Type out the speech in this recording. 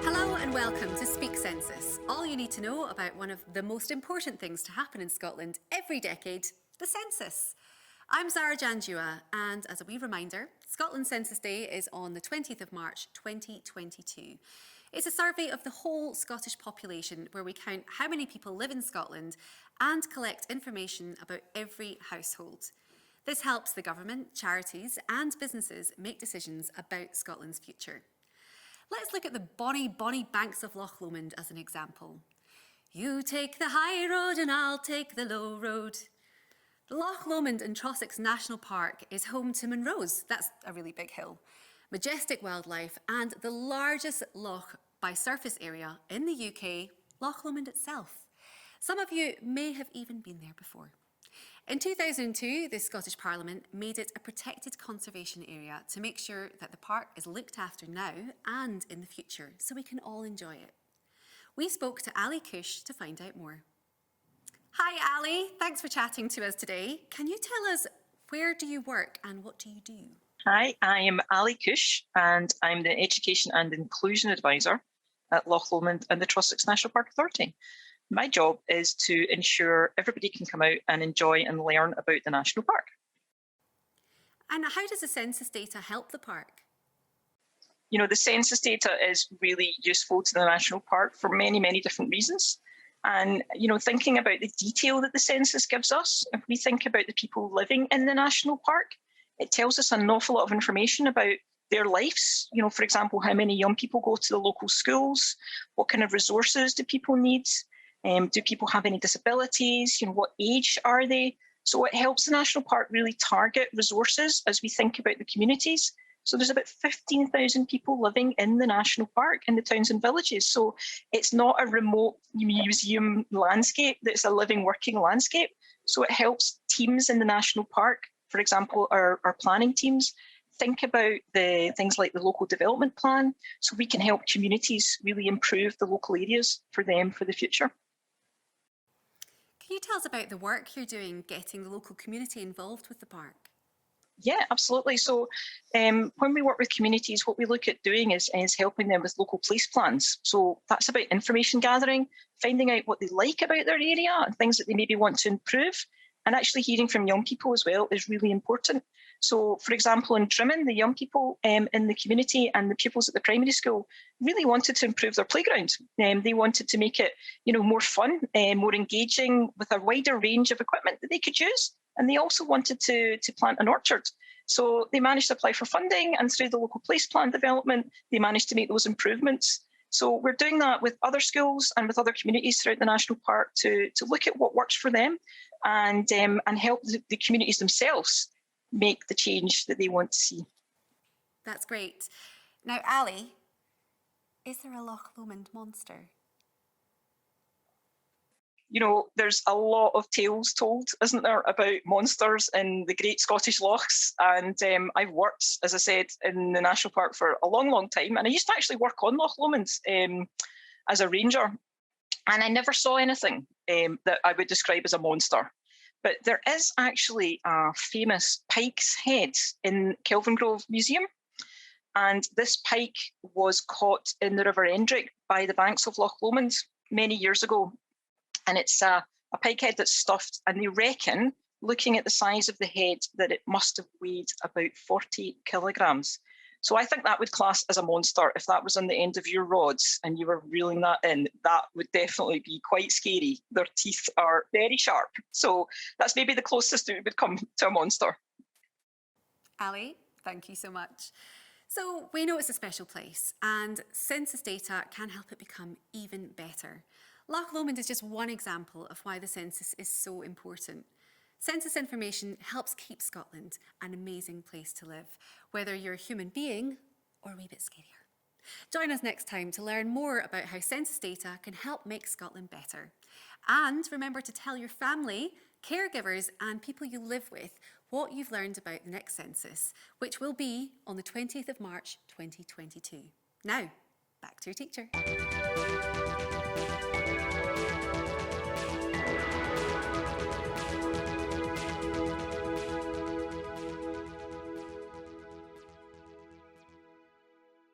Hello and welcome to Speak Census. All you need to know about one of the most important things to happen in Scotland every decade, the census. I'm Zara Janjua, and as a wee reminder, Scotland Census Day is on the 20th of March 2022. It's a survey of the whole Scottish population where we count how many people live in Scotland and collect information about every household. This helps the government, charities and businesses make decisions about Scotland's future. Let's look at the bonny banks of Loch Lomond as an example. You take the high road and I'll take the low road. The Loch Lomond and Trossachs National Park is home to Munros, that's a really big hill, majestic wildlife and the largest loch by surface area in the UK, Loch Lomond itself. Some of you may have even been there before. In 2002, the Scottish Parliament made it a protected conservation area to make sure that the park is looked after now and in the future so we can all enjoy it. We spoke to Ali Kush to find out more. Hi Ali, thanks for chatting to us today. Can you tell us, where do you work and what do you do? Hi, I am Ali Kush and I'm the Education and Inclusion Advisor at Loch Lomond and the Trossachs National Park Authority. My job is to ensure everybody can come out and enjoy and learn about the National Park. And how does the census data help the park? You know, the census data is really useful to the National Park for many different reasons. And, you know, thinking about the detail that the census gives us, if we think about the people living in the National Park, it tells us an awful lot of information about their lives. You know, for example, how many young people go to the local schools, what kind of resources do people need, do people have any disabilities, you know, what age are they? So it helps the National Park really target resources as we think about the communities. So there's about 15,000 people living in the National Park in the towns and villages. So it's not a remote museum landscape, it's a living, working landscape. So it helps teams in the National Park, for example, our planning teams, think about the things like the local development plan, so we can help communities really improve the local areas for them for the future. Can you tell us about the work you're doing getting the local community involved with the park? Yeah, absolutely. So when we work with communities, what we look at doing is helping them with local place plans. So that's about information gathering, finding out what they like about their area and things that they maybe want to improve. And actually hearing from young people as well is really important. So, for example, in Trimmin, the young people in the community and the pupils at the primary school really wanted to improve their playground. They wanted to make it, you know, more fun, more engaging with a wider range of equipment that they could use. And they also wanted to plant an orchard. So they managed to apply for funding, and through the local place plan development, they managed to make those improvements. So we're doing that with other schools and with other communities throughout the National Park to look at what works for them and help the communities themselves make the change that they want to see. That's great. Now, Ali, is there a Loch Lomond monster? You know, there's a lot of tales told, isn't there, about monsters in the Great Scottish Lochs. And I've worked, as I said, in the National Park for a long time. And I used to actually work on Loch Lomond as a ranger. And I never saw anything that I would describe as a monster. But there is actually a famous pike's head in Kelvingrove Museum. And this pike was caught in the River Endrick by the banks of Loch Lomond many years ago. And it's a pike head that's stuffed, and they reckon, looking at the size of the head, that it must have weighed about 40 kilograms. So I think that would class as a monster. If that was on the end of your rods and you were reeling that in, that would definitely be quite scary. Their teeth are very sharp. So that's maybe the closest it would come to a monster. Ali, thank you so much. So we know it's a special place, and census data can help it become even better. Loch Lomond is just one example of why the census is so important. Census information helps keep Scotland an amazing place to live, whether you're a human being or a wee bit scarier. Join us next time to learn more about how census data can help make Scotland better. And remember to tell your family, caregivers and people you live with what you've learned about the next census, which will be on the 20th of March 2022. Now, back to your teacher.